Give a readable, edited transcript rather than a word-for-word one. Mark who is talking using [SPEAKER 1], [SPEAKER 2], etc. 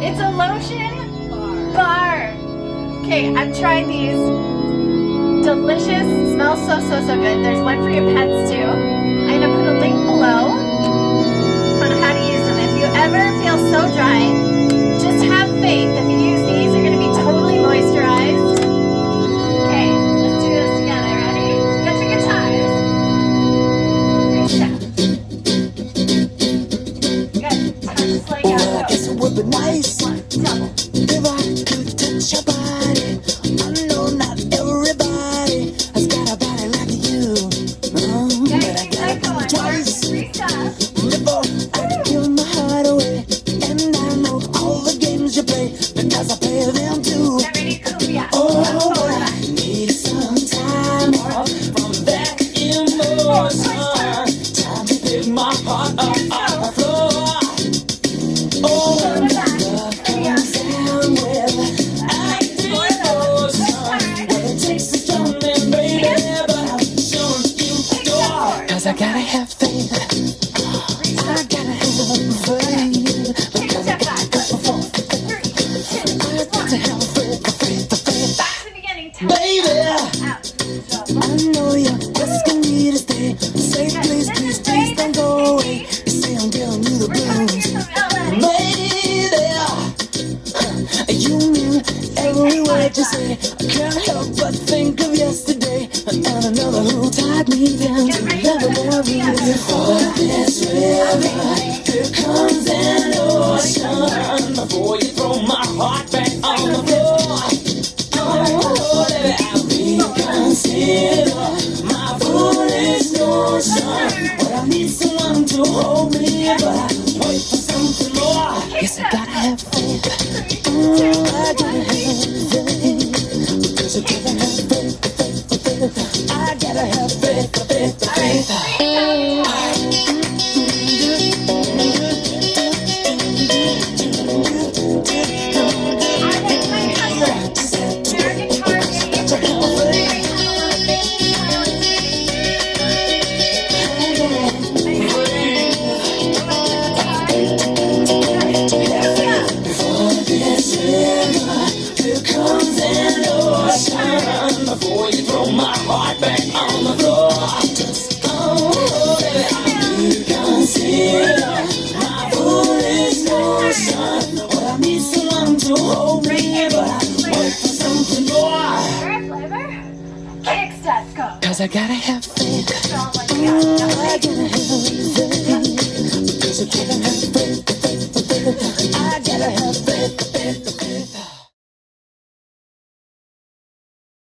[SPEAKER 1] It's a lotion bar. Okay, I've tried these. Delicious. Smells so good. There's one for your pets too. I'm gonna put a link below on how to use them. If you ever feel so dry, just have faith. If you use these, you're gonna be totally moisturized. Okay, let's do this together. Ready? Get your guitars. Good. Just like
[SPEAKER 2] I guess it would be nice
[SPEAKER 1] double.
[SPEAKER 2] if I could touch your body. I know not everybody has got a body like you, but I gotta think twice before I give my heart away. And I know all the games you play because I play them too. Oh, but I need some time off from that emotion. Time to pick my heart up off the floor. Oh, love comes down with acting emotion. Well, it takes a strong man, baby, but I'm showing you the door. 'Cause I gotta have faith. I gotta have faith. Because I got to go before. I got to have faith. Baby, I know you're asking me to stay. Say please, please, please don't go away. You say I'm giving you the blues. Baby, you mean every word you say. I can't help but think of yesterday and another who tied me down to never marry you. Before this river, here comes an ocean. Before you throw my heart back on the floor. Oh, baby, I'll reconsider my foolish notion. But I need someone to hold me, but I wait for something more. Yes, I gotta have faith. I gotta have faith. Because I gotta have faith. I gotta have faith. Before you throw my heart back on the floor. Just baby, I reconsider my foolish notion. Well, I need someone to hold me, but I wait for something more. Cause I gotta have faith. I gotta have faith. Because I gotta have faith. I gotta have faith.